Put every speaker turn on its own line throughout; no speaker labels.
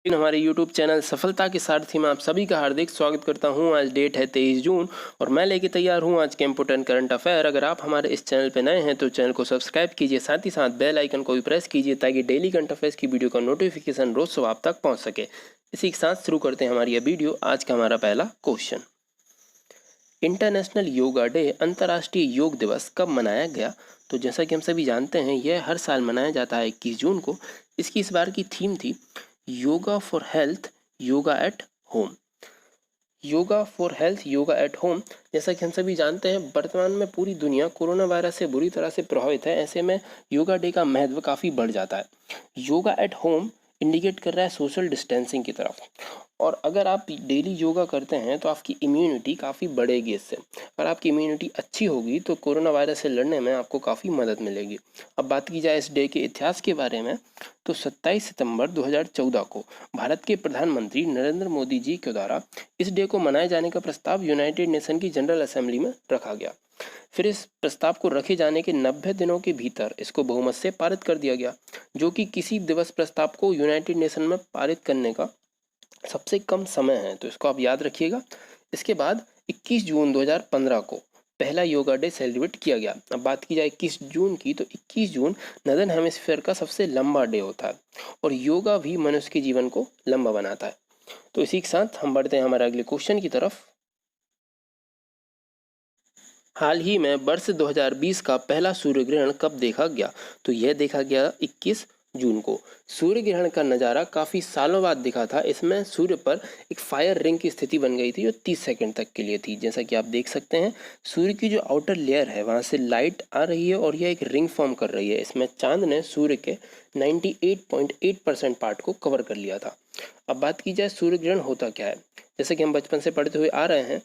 हमारे YouTube channel सफलता के सारथी में आप सभी का हार्दिक स्वागत करता हूं। आज डेट है 23 जून और मैं लेके तैयार हूं आज के इम्पोर्टेंट करंट अफेयर। अगर आप हमारे इस चैनल पे नए हैं तो चैनल को सब्सक्राइब कीजिए, साथ ही साथ बेल आइकन को भी प्रेस कीजिए ताकि डेली करंट अफेयर्स की वीडियो का नोटिफिकेशन रोज सुबह आप तक पहुँच सके। इसी के साथ शुरू करते हैं हमारी यह वीडियो। आज का हमारा पहला क्वेश्चन, इंटरनेशनल योगा डे अंतर्राष्ट्रीय योग दिवस कब मनाया गया? तो जैसा कि हम सभी जानते हैं यह हर साल मनाया जाता है 21 जून को। इसकी इस बार की थीम थी yoga for health, yoga at home. Yoga for health, yoga at home. जैसा कि हम सभी जानते हैं वर्तमान में पूरी दुनिया कोरोना वायरस से बुरी तरह से प्रभावित है। ऐसे में योगा डे का महत्व काफ़ी बढ़ जाता है। योगा एट होम इंडिकेट कर रहा है सोशल डिस्टेंसिंग की तरफ। और अगर आप डेली योगा करते हैं तो आपकी इम्यूनिटी काफ़ी बढ़ेगी। इससे अगर आपकी इम्यूनिटी अच्छी होगी तो कोरोना वायरस से लड़ने में आपको काफ़ी मदद मिलेगी। अब बात की जाए इस डे के इतिहास के बारे में तो 27 सितंबर 2014 को भारत के प्रधानमंत्री नरेंद्र मोदी जी के द्वारा इस डे को मनाए जाने का प्रस्ताव यूनाइटेड नेशन की जनरल असेंबली में रखा गया। फिर इस प्रस्ताव को रखे जाने के 90 दिनों के भीतर इसको बहुमत से पारित कर दिया गया, जो कि किसी दिवस प्रस्ताव को यूनाइटेड नेशन में पारित करने का सबसे कम समय है। तो इसको आप याद रखिएगा। इसके बाद 21 जून 2015 को पहला योगा डे सेलिब्रेट किया गया। अब बात की जाए 21 जून की तो 21 जून नदर्न हेमिस्फीयर का सबसे लंबा डे होता है और योगा भी मनुष्य के जीवन को लंबा बनाता है। तो इसी के साथ हम बढ़ते हैं हमारे अगले क्वेश्चन की तरफ। हाल ही में वर्ष 2020 का पहला सूर्य ग्रहण कब देखा गया? तो यह देखा गया 21 जून को। सूर्य ग्रहण का नज़ारा काफ़ी सालों बाद दिखा था। इसमें सूर्य पर एक फायर रिंग की स्थिति बन गई थी जो 30 सेकंड तक के लिए थी। जैसा कि आप देख सकते हैं सूर्य की जो आउटर लेयर है वहाँ से लाइट आ रही है और यह एक रिंग फॉर्म कर रही है। इसमें चांद ने सूर्य के 98.8% पार्ट को कवर कर लिया था। अब बात की जाए सूर्य ग्रहण होता क्या है। जैसे कि हम बचपन से पढ़ते हुए आ रहे हैं,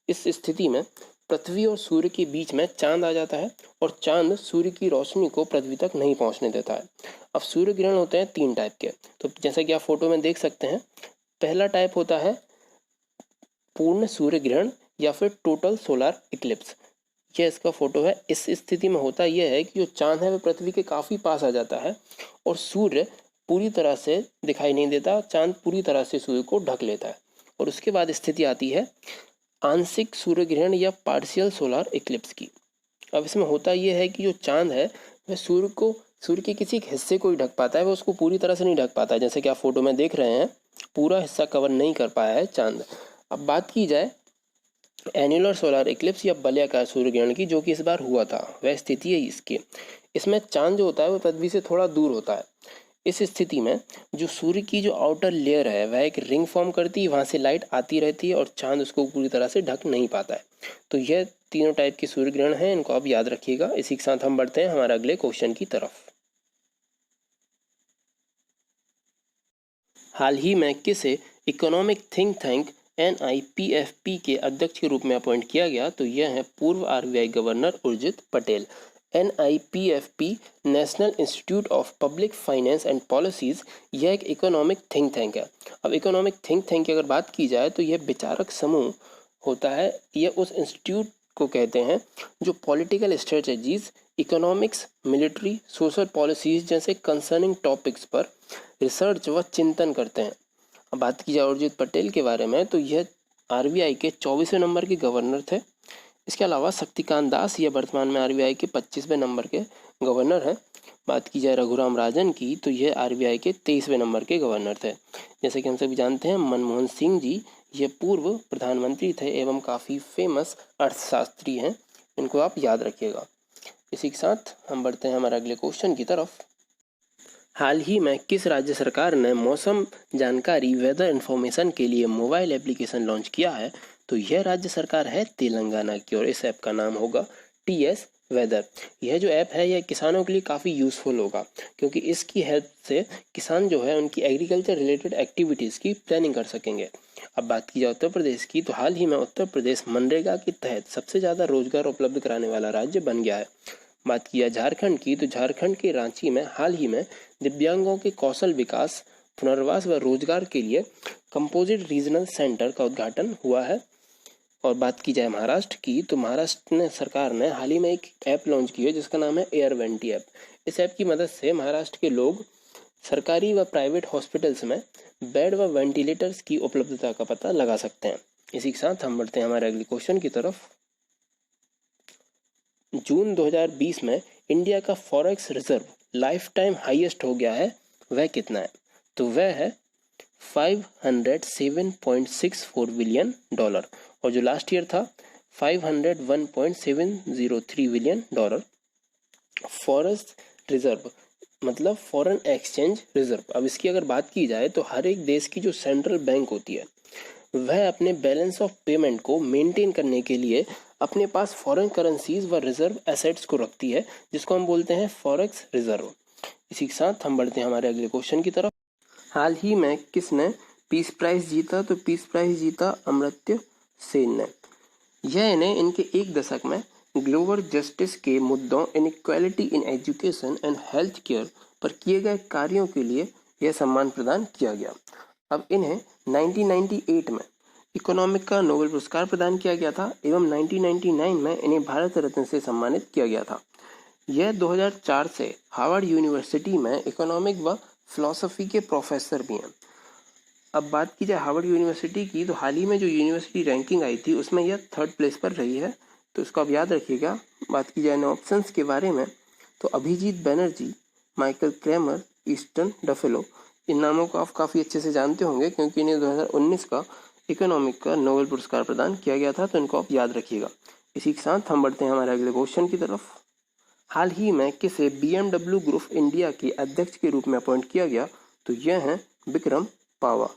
इस स्थिति में पृथ्वी और सूर्य के बीच में चांद आ जाता है और चांद सूर्य की रोशनी को पृथ्वी तक नहीं पहुंचने देता है। अब सूर्य ग्रहण होते हैं 3 टाइप के। तो जैसा कि आप फोटो में देख सकते हैं, पहला टाइप होता है पूर्ण सूर्य ग्रहण या फिर टोटल सोलर इक्लिप्स। यह इसका फोटो है। इस स्थिति में होता यह है कि जो चांद है वह पृथ्वी के काफ़ी पास आ जाता है और सूर्य पूरी तरह से दिखाई नहीं देता। चांद पूरी तरह से सूर्य को ढक लेता है। और उसके बाद स्थिति आती है आंशिक सूर्य ग्रहण या पार्शियल सोलर इक्लिप्स की। अब इसमें होता यह है कि जो चांद है वह सूर्य के किसी हिस्से को ही ढक पाता है, वह उसको पूरी तरह से नहीं ढक पाता है। जैसे कि आप फोटो में देख रहे हैं पूरा हिस्सा कवर नहीं कर पाया है चांद। अब बात की जाए एन्युलर सोलर इक्लिप्स या वलयाकार सूर्य ग्रहण की, जो कि इस बार हुआ था, वह स्थिति है इसकी। इसमें चांद जो होता है वह पृथ्वी से थोड़ा दूर होता है। इस स्थिति में जो सूर्य की जो आउटर लेयर है वह एक रिंग फॉर्म करती है, वहाँ से लाइट आती रहती है और चांद उसको पूरी तरह से ढक नहीं पाता है। तो यह तीनों टाइप के सूर्य ग्रहण हैं, इनको आप याद रखिएगा। इसी के साथ हम बढ़ते हैं हमारे अगले क्वेश्चन की तरफ। हाल ही में किसे इकोनॉमिक थिंक टैंक NIPFP के अध्यक्ष के रूप में अपॉइंट किया गया? तो यह है पूर्व RBI governor Urjit Patel. NIPFP national institute of public finance and policies, यह एक इकोनॉमिक थिंक टैंक है। अब इकोनॉमिक थिंक टैंक की अगर बात की जाए तो यह विचारक समूह होता है। यह उस इंस्टीट्यूट को कहते हैं जो political strategies, economics, military, social policies जैसे कंसर्निंग टॉपिक्स पर रिसर्च व चिंतन करते हैं। अब बात की जाए उर्जित पटेल के बारे में तो यह RBI के 24वें नंबर के गवर्नर थे। इसके अलावा शक्तिकांत दास ये वर्तमान में RBI के 25वें नंबर के गवर्नर हैं। बात की जाए रघुराम राजन की तो यह RBI के 23वें नंबर के गवर्नर थे। जैसे कि हम सभी जानते हैं मनमोहन सिंह जी ये पूर्व प्रधानमंत्री थे एवं काफ़ी फेमस अर्थशास्त्री हैं, इनको आप याद रखिएगा। इसी के साथ हम बढ़ते हैं हमारे अगले क्वेश्चन की तरफ। हाल ही में किस राज्य सरकार ने मौसम जानकारी वेदर इन्फॉर्मेशन के लिए मोबाइल एप्लीकेशन लॉन्च किया है? तो यह राज्य सरकार है तेलंगाना की और इस ऐप का नाम होगा TS वेदर। यह जो ऐप है यह किसानों के लिए काफ़ी यूज़फुल होगा क्योंकि इसकी हेल्प से किसान जो है उनकी एग्रीकल्चर रिलेटेड एक्टिविटीज़ की प्लानिंग कर सकेंगे। अब बात की जाए उत्तर प्रदेश की तो हाल ही में उत्तर प्रदेश मनरेगा के तहत सबसे ज़्यादा रोजगार उपलब्ध कराने वाला राज्य बन गया है। बात किया झारखंड की तो झारखंड के रांची में हाल ही में दिव्यांगों के कौशल विकास, पुनर्वास व रोजगार के लिए कंपोजिट रीजनल सेंटर का उद्घाटन हुआ है। और बात की जाए महाराष्ट्र की तो महाराष्ट्र सरकार ने हाल ही में एक ऐप लॉन्च की है जिसका नाम है एयरवेंटी ऐप। इस ऐप की मदद से महाराष्ट्र के लोग सरकारी व प्राइवेट हॉस्पिटल्स में बेड व वेंटिलेटर्स की उपलब्धता का पता लगा सकते हैं। इसी के साथ हम बढ़ते हैं हमारे अगले क्वेश्चन की तरफ। जून 2020 में इंडिया का forex reserve life time highest हो गया है, वह कितना है? तो वह है $507.64 बिलियन, और जो लास्ट ईयर था $501.703 बिलियन। फॉरेक्स रिजर्व मतलब फॉरेन एक्सचेंज रिजर्व। अब इसकी अगर बात की जाए तो हर एक देश की जो सेंट्रल बैंक होती है वह अपने बैलेंस ऑफ पेमेंट को मेंटेन करने के लिए अपने पास फॉरेन करेंसीज व रिजर्व एसेट्स को रखती है, जिसको हम बोलते हैं फॉरेक्स रिजर्व। इसी के साथ हम बढ़ते हैं हमारे अगले क्वेश्चन की तरफ। हाल ही में किसने पीस प्राइज जीता? तो पीस प्राइज जीता अमर्त्य सेन ने। यह इन्हें इनके एक दशक में ग्लोबल जस्टिस के मुद्दों, inequality in education and health care पर किए गए कार्यों के लिए यह सम्मान प्रदान किया गया। अब इन्हें 1998 में इकोनॉमिक का नोबेल पुरस्कार प्रदान किया गया था एवं 1999 में इन्हें भारत रत्न से सम्मानित किया गया था। यह 2004 से हार्वर्ड यूनिवर्सिटी में इकोनॉमिक व फिलॉसफी के प्रोफेसर भी हैं। अब बात की जाए हार्वर्ड यूनिवर्सिटी की, तो हाल ही में जो यूनिवर्सिटी रैंकिंग आई थी उसमें यह 3rd प्लेस पर रही है, तो इसको आप याद रखिएगा। बात की जाए ऑप्शंस के बारे में तो Abhijit Banerjee, Michael Kremer, Esther Duflo, इन नामों को आप काफ़ी अच्छे से जानते होंगे क्योंकि इन्हें 2019 का इकोनॉमिक का नोबेल पुरस्कार प्रदान किया गया था, तो इनको आप याद रखिएगा। इसी के साथ हम बढ़ते हैं हमारे अगले क्वेश्चन की तरफ। हाल ही में किसे BMW ग्रुप इंडिया के अध्यक्ष के रूप में अपॉइंट किया गया? तो यह है विक्रम पावा।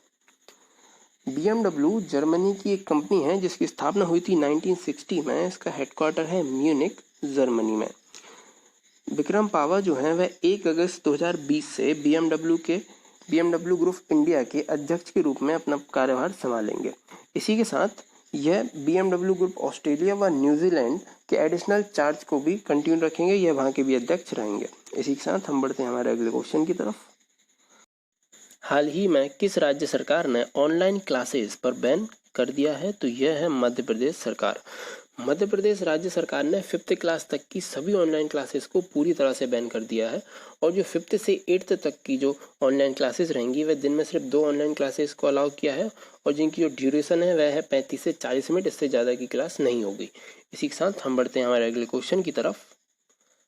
BMW जर्मनी की एक कंपनी है जिसकी स्थापना हुई थी 1960 में। इसका हेडक्वार्टर है म्यूनिक, जर्मनी में। विक्रम पावा जो है वह 1 अगस्त 2020 से BMW ग्रुप इंडिया के अध्यक्ष के रूप में अपना कार्यभार संभालेंगे। इसी के साथ यह BMW ग्रुप ऑस्ट्रेलिया व न्यूजीलैंड के एडिशनल चार्ज को भी कंटिन्यू रखेंगे, यह वहाँ के भी अध्यक्ष रहेंगे। इसी के साथ हम बढ़ते हैं हमारे अगले क्वेश्चन की तरफ। हाल ही में किस राज्य सरकार ने ऑनलाइन क्लासेस पर बैन कर दिया है? तो यह है मध्य प्रदेश सरकार। मध्य प्रदेश राज्य सरकार ने 5th क्लास तक की सभी ऑनलाइन क्लासेस को पूरी तरह से बैन कर दिया है, और जो 5th से 8th तक की जो ऑनलाइन क्लासेस रहेंगी वह दिन में सिर्फ 2 ऑनलाइन क्लासेस को अलाउ किया है, और जिनकी जो ड्यूरेशन है वह है 35 से 40 मिनट, इससे ज़्यादा की क्लास नहीं होगी। इसी के साथ हम बढ़ते हैं हमारे अगले क्वेश्चन की तरफ।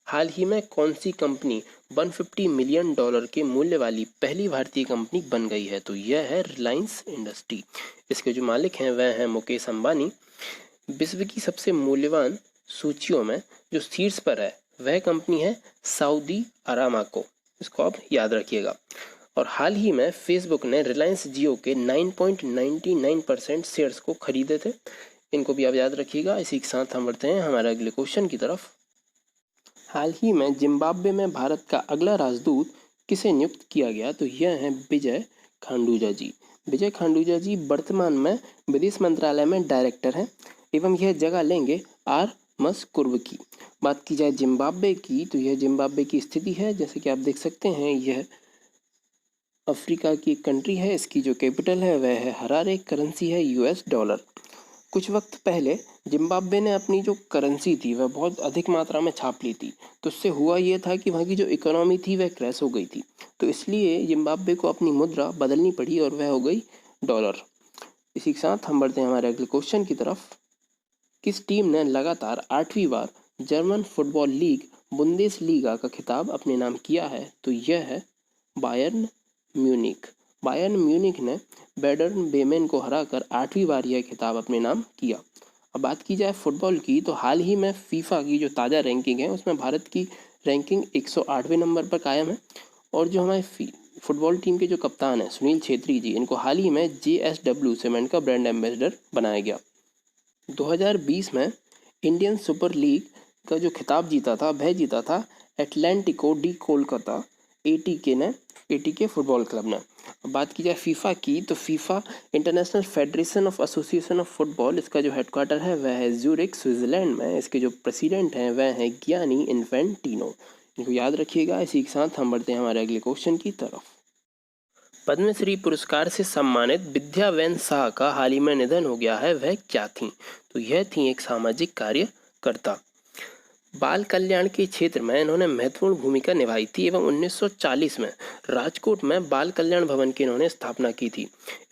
हाल ही में कौन सी कंपनी $150 मिलियन के मूल्य वाली पहली भारतीय कंपनी बन गई है? तो यह है रिलायंस इंडस्ट्री। इसके जो मालिक हैं वह हैं मुकेश अंबानी। विश्व की सबसे मूल्यवान सूचियों में जो शीर्ष पर है वह कंपनी है सऊदी अरामको, इसको आप याद रखिएगा। और हाल ही में फेसबुक ने रिलायंस जियो के 9.99% शेयर्स को खरीदे थे, इनको भी आप याद रखिएगा। इसी के साथ हम बढ़ते हैं हमारे अगले क्वेश्चन की तरफ। हाल ही में जिम्बाब्वे में भारत का अगला राजदूत किसे नियुक्त किया गया? तो यह है विजय खांडूजा जी। विजय खांडूजा जी वर्तमान में विदेश मंत्रालय में डायरेक्टर हैं एवं यह जगह लेंगे आर मस्कुर्व की। बात की जाए जिम्बाब्वे की, तो यह जिम्बाब्वे की स्थिति है, जैसे कि आप देख सकते हैं यह अफ्रीका की एक कंट्री है। इसकी जो कैपिटल है वह है हरारे, करेंसी है US डॉलर। कुछ वक्त पहले जिम्बाब्वे ने अपनी जो करेंसी थी वह बहुत अधिक मात्रा में छाप ली थी, तो इससे हुआ ये था कि वहाँ की जो इकोनॉमी थी वह क्रैश हो गई थी, तो इसलिए जिम्बाब्वे को अपनी मुद्रा बदलनी पड़ी और वह हो गई डॉलर। इसी के साथ हम बढ़ते हैं हमारे अगले क्वेश्चन की तरफ। किस टीम ने लगातार 8वीं बार जर्मन फुटबॉल लीग बुंदेसलीगा का खिताब अपने नाम किया है? तो यह है बायर्न म्यूनिख। बायर्न म्यूनिख ने वेर्डर ब्रेमेन को हराकर 8वीं बार यह खिताब अपने नाम किया। अब बात की जाए फुटबॉल की, तो हाल ही में फीफा की जो ताज़ा रैंकिंग है उसमें भारत की रैंकिंग 108वें नंबर पर कायम है, और जो हमारे फुटबॉल टीम के जो कप्तान हैं सुनील छेत्री जी, इनको हाल ही में JSW सीमेंट का ब्रांड एम्बेसडर बनाया गया। 2020 में इंडियन सुपर लीग का जो खिताब जीता था वह जीता था Atletico de Kolkata ATK football club ने। बात की जाए फीफा की, तो FIFA International Federation of Association of Football, इसका जो हेडक्वार्टर है वह है ज्यूरिख, स्विट्जरलैंड में। इसके जो प्रेसिडेंट हैं वह हैं गियानी इन्फेंटिनो, इनको याद रखिएगा। इसी के साथ हम बढ़ते हैं हमारे अगले क्वेश्चन की तरफ। पद्मश्री पुरस्कार से सम्मानित विद्यावेन शाह का हाल ही में निधन हो गया है, वह क्या थी? तो यह थी एक सामाजिक कार्यकर्ता। बाल कल्याण के क्षेत्र में इन्होंने महत्वपूर्ण भूमिका निभाई थी एवं 1940 में राजकोट में बाल कल्याण भवन की इन्होंने स्थापना की थी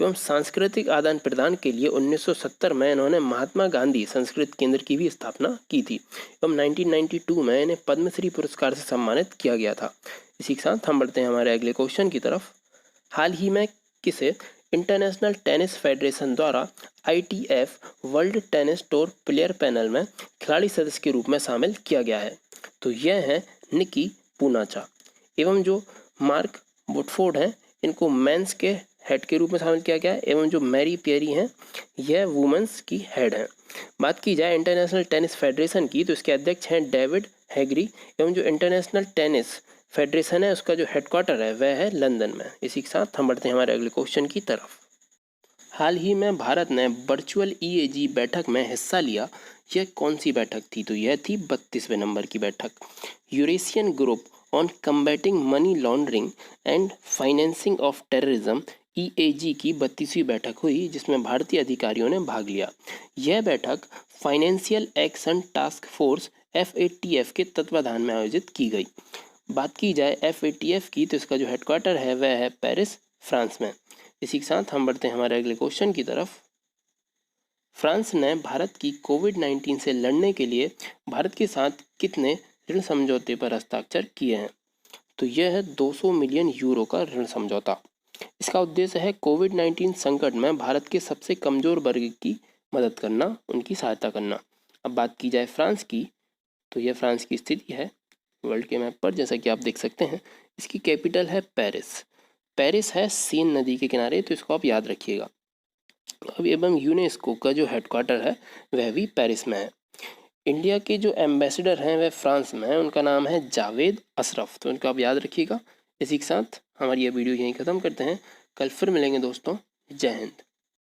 एवं सांस्कृतिक आदान प्रदान के लिए 1970 में इन्होंने महात्मा गांधी संस्कृत केंद्र की भी स्थापना की थी एवं 1992 में इन्हें पद्मश्री पुरस्कार से सम्मानित किया गया था। इसी के साथ हम बढ़ते हैं हमारे अगले क्वेश्चन की तरफ। हाल ही में किसे इंटरनेशनल टेनिस फेडरेशन द्वारा ITF world tennis tour player panel में खिलाड़ी सदस्य के रूप में शामिल किया गया है? तो यह है निकी पूनाचा एवं जो मार्क वुडफोर्ड हैं इनको मेंस के हेड के रूप में शामिल किया गया है एवं जो मैरी पियरी हैं यह वुमेंस की हेड हैं। बात की जाए इंटरनेशनल टेनिस फेडरेशन की तो इसके अध्यक्ष हैं डेविड हैगरी एवं जो इंटरनेशनल टेनिस फेडरेशन है उसका जो हेडक्वार्टर है वह है लंदन में। इसी के साथ हम बढ़ते हैं हमारे अगले क्वेश्चन की तरफ। हाल ही में भारत ने वर्चुअल EAG बैठक में हिस्सा लिया, यह कौन सी बैठक थी? तो यह थी 32वें नंबर की बैठक। Eurasian group on combating money laundering and financing of terrorism EAG की 32वीं बैठक हुई जिसमें भारतीय अधिकारियों ने भाग लिया। यह बैठक financial action task force FATF के तत्वाधान में आयोजित की गई। बात की जाए FATF की तो इसका जो हेडक्वार्टर है वह है पेरिस, फ्रांस में। इसी के साथ हम बढ़ते हैं हमारे अगले क्वेश्चन की तरफ। फ्रांस ने भारत की कोविड-19 से लड़ने के लिए भारत के साथ कितने ऋण समझौते पर हस्ताक्षर किए हैं? तो यह है 200 मिलियन यूरो का ऋण समझौता। इसका उद्देश्य है कोविड-19 संकट में भारत के सबसे कमजोर वर्ग की मदद करना, उनकी सहायता करना। अब बात की जाए फ्रांस की तो यह फ्रांस की स्थिति है वर्ल्ड के मैप पर, जैसा कि आप देख सकते हैं। इसकी कैपिटल है पेरिस। पेरिस है सीन नदी के किनारे, तो इसको आप याद रखिएगा। अब एवं यूनेस्को का जो हेडक्वार्टर है वह भी पेरिस में है। इंडिया के जो एम्बेसडर हैं वह फ्रांस में है, उनका नाम है जावेद अशरफ, तो उनको आप याद रखिएगा। इसी के साथ हमारी यह वीडियो यहीं ख़त्म करते हैं। कल फिर मिलेंगे दोस्तों। जय हिंद।